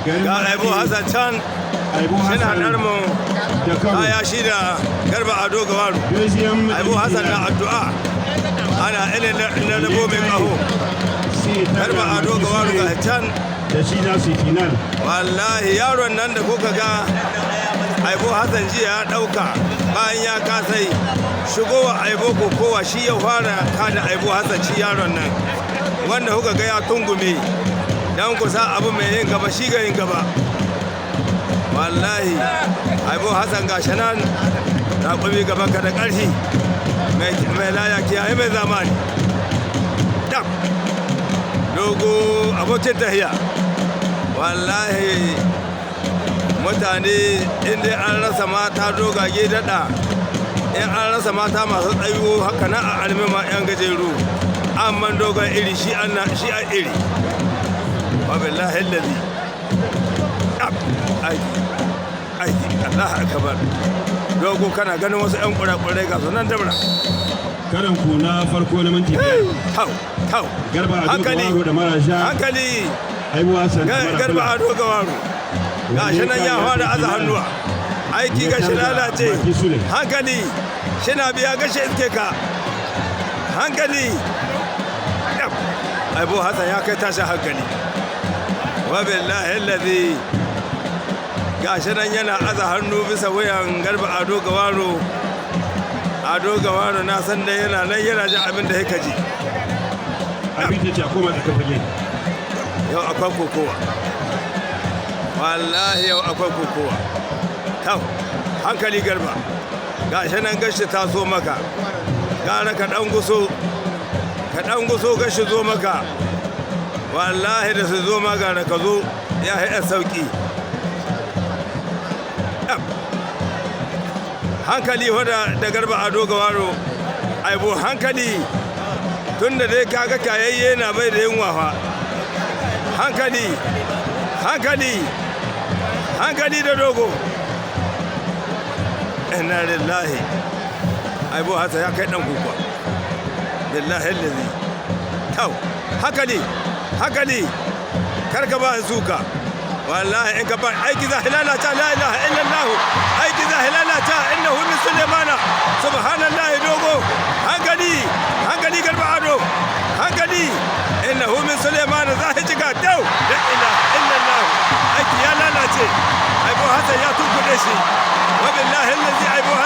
ga Aibu Hassan can suna narmu kaya shi da Garba Ado Gawaru. Aibu Hassan na addu'a ana ilin na rabo mai kaho. Garba Ado Gawaru ga can da shi za su yi final. Wallahi yaron nan da kuka ga Aibu Hassan jiya ya ɗauka bayan ya kasai shigowa Aibu kowa shi ya fara kada Aibu Hassan shi yaron nan wanda kuka ga ya tungume dan kusa abu mai yin gaba shi ga yin gaba. Wallahi Aibu Hassan ga shanan raƙumi gaban ka da ƙarfi mai laya kiyaye mai zamani dogo abokin tahiya. Wallahi mutane inda an rasa mata dogage daɗa in an rasa mata masu tsayo haka na a almima 'yan gajeru amma dogon iri shi a iri wabillahi lalzi aiki Allah akabar dogo kana ganin wasu 'yan kurakurai ga sunan dabra karan ku na farko na minti biyar. Tau Garba Ado Gawaru da Marasha hankali Aibu Hassan Garba Ado Gawaru ga shi nan ya fara aza hannuwa aiki ga shi lalace hankali shi na biya ga shi iske ka hankali. Aibu Hassan ya kai tashi hankali wabillahi allazi ga shi nan yana aza hannu bisa wuyan Garba Ado Gawaru. Ado Gawaru na san da yana nan yana jin abin da yake ji. Abin da ce a koma da kafage Yau akwai kokowa wallahi yau akwai kokowa. Tau hankali Garba ga shi nan gashi ta so maka gara ka dan guso gashi zo maka wallahi da su zo maka da ka zo ya haɗa sauki. Hankali wadda da Garba Ado Gawaru Aibu hankali tun da dai kaga kayayye na bai da yin wafa hankali da dogo. Inna lillahi Aibu Hassan ya kai dan kuka billahi allazi. Tau hankali karka ba suka wallahi in ka ba aiki za hilalata la ilaha illallah aiki za hilalata innahu min sulaimana subhanallahi dogo hankali Garba Ado hankali innahu min sulaimana za hijiga dau la ilaha illallah aiki ya lalace Aibu Hassan ya tunkuɗe shi wabillahi allazi Aibu Hassan